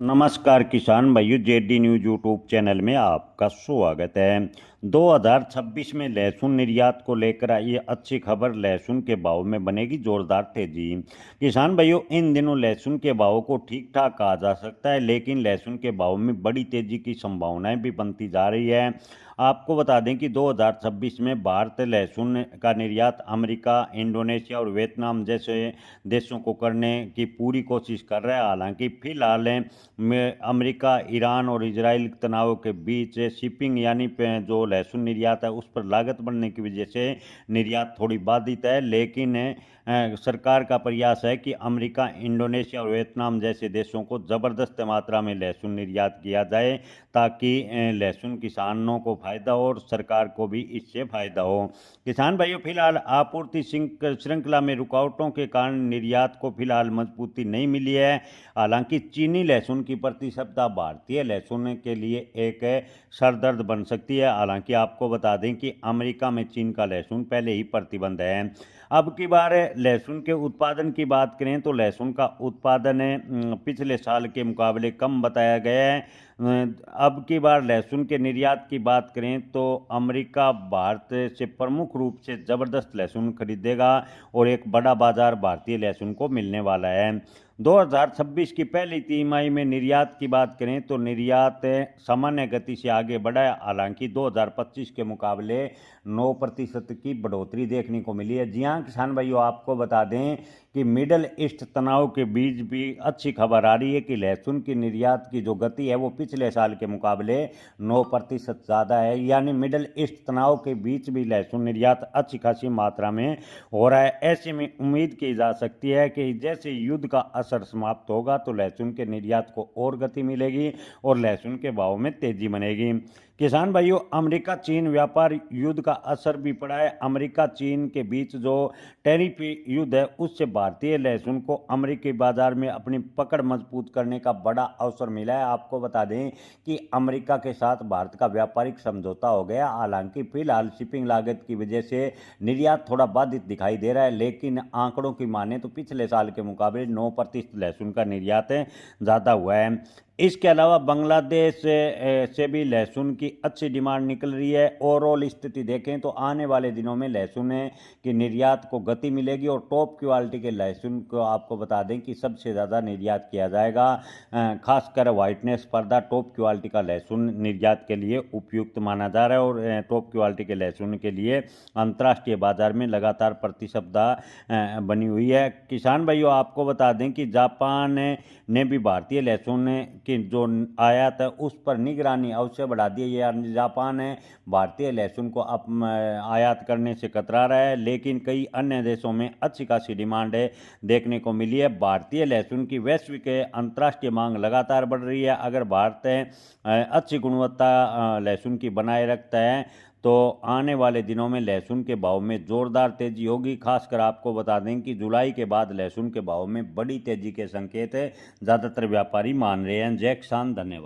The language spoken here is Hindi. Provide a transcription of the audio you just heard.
नमस्कार किसान भाइयों, जेडी न्यूज यूट्यूब चैनल में आपका स्वागत है। 2026 में लहसुन निर्यात को लेकर आई अच्छी खबर। लहसुन के भाव में बनेगी जोरदार तेजी। किसान भाइयों, इन दिनों लहसुन के भाव को ठीक ठाक कहा जा सकता है, लेकिन लहसुन के भाव में बड़ी तेजी की संभावनाएं भी बनती जा रही है। आपको बता दें कि 2026 में भारत लहसुन का निर्यात अमेरिका, इंडोनेशिया और वियतनाम जैसे देशों को करने की पूरी कोशिश कर रहा है। हालांकि फिलहाल में अमेरिका, ईरान और इजराइल तनाव के बीच शिपिंग यानी जो लहसुन निर्यात है उस पर लागत बढ़ने की वजह से निर्यात थोड़ी बाधित है। लेकिन सरकार का प्रयास है कि अमेरिका, इंडोनेशिया और वियतनाम जैसे देशों को ज़बरदस्त मात्रा में लहसुन निर्यात किया जाए, ताकि लहसुन किसानों को फायदा हो और सरकार को भी इससे फायदा हो। किसान भाइयों, फिलहाल आपूर्ति श्रृंखला में रुकावटों के कारण निर्यात को फिलहाल मजबूती नहीं मिली है। हालांकि चीनी लहसुन की प्रतिस्पर्धा भारतीय लहसुन के लिए एक सरदर्द बन सकती है। हालांकि आपको बता दें कि अमेरिका में चीन का लहसुन पहले ही प्रतिबंध है। अब की बार लहसुन के उत्पादन की बात करें तो लहसुन का उत्पादन पिछले साल के मुकाबले कम बताया गया है। अब की बार लहसुन के निर्यात की बात करें तो अमेरिका भारत से प्रमुख रूप से ज़बरदस्त लहसुन खरीदेगा और एक बड़ा बाजार भारतीय लहसुन को मिलने वाला है। 2026 की पहली तिमाही में निर्यात की बात करें तो निर्यात सामान्य गति से आगे बढ़ा है। हालांकि 2025 के मुकाबले 9% की बढ़ोतरी देखने को मिली है। जी हाँ किसान भाइयों, आपको बता दें कि मिडल ईस्ट तनाव के बीच भी अच्छी खबर आ रही है कि लहसुन की निर्यात की जो गति है वो पिछले साल के मुकाबले 9% ज़्यादा है। यानी मिडल ईस्ट तनाव के बीच भी लहसुन निर्यात अच्छी खासी मात्रा में हो रहा है। ऐसे में उम्मीद की जा सकती है कि जैसे युद्ध का असर समाप्त होगा तो लहसुन के निर्यात को और गति मिलेगी और लहसुन के भाव में तेजी बनेगी। किसान भाइयों, अमेरिका चीन व्यापार युद्ध का असर भी पड़ा है। अमेरिका चीन के बीच जो टैरिफ युद्ध है उससे भारतीय लहसुन को अमेरिकी बाजार में अपनी पकड़ मजबूत करने का बड़ा अवसर मिला है। आपको बता दें कि अमेरिका के साथ भारत का व्यापारिक समझौता हो गया। हालांकि फिलहाल शिपिंग लागत की वजह से निर्यात थोड़ा बाधित दिखाई दे रहा है, लेकिन आंकड़ों की माने तो पिछले साल के मुकाबले 9% लहसुन का निर्यात ज़्यादा हुआ है। इसके अलावा बांग्लादेश से भी लहसुन की अच्छी डिमांड निकल रही है। ओवरऑल स्थिति देखें तो आने वाले दिनों में लहसुन की निर्यात को गति मिलेगी और टॉप क्वालिटी के लहसुन को आपको बता दें कि सबसे ज़्यादा निर्यात किया जाएगा। खासकर वाइटनेस पर्दा टॉप क्वालिटी का लहसुन निर्यात के लिए उपयुक्त माना जा रहा है और टॉप क्वालिटी के लहसुन के लिए अंतर्राष्ट्रीय बाजार में लगातार प्रतिस्पर्धा बनी हुई है। किसान भाइयों, आपको बता दें कि जापान ने भी भारतीय लहसुन की जो आयात है उस पर निगरानी अवश्य बढ़ा दी है। यार जापान है भारतीय लहसुन को अब आयात करने से कतरा रहा है, लेकिन कई अन्य देशों में अच्छी खासी डिमांड है देखने को मिली है। भारतीय लहसुन की वैश्विक अंतर्राष्ट्रीय मांग लगातार बढ़ रही है। अगर भारत अच्छी गुणवत्ता लहसुन की बनाए रखता है तो आने वाले दिनों में लहसुन के भाव में जोरदार तेजी होगी। खासकर आपको बता दें कि जुलाई के बाद लहसुन के भाव में बड़ी तेजी के संकेत ज़्यादातर व्यापारी मान रहे हैं। जय किसान, धन्यवाद।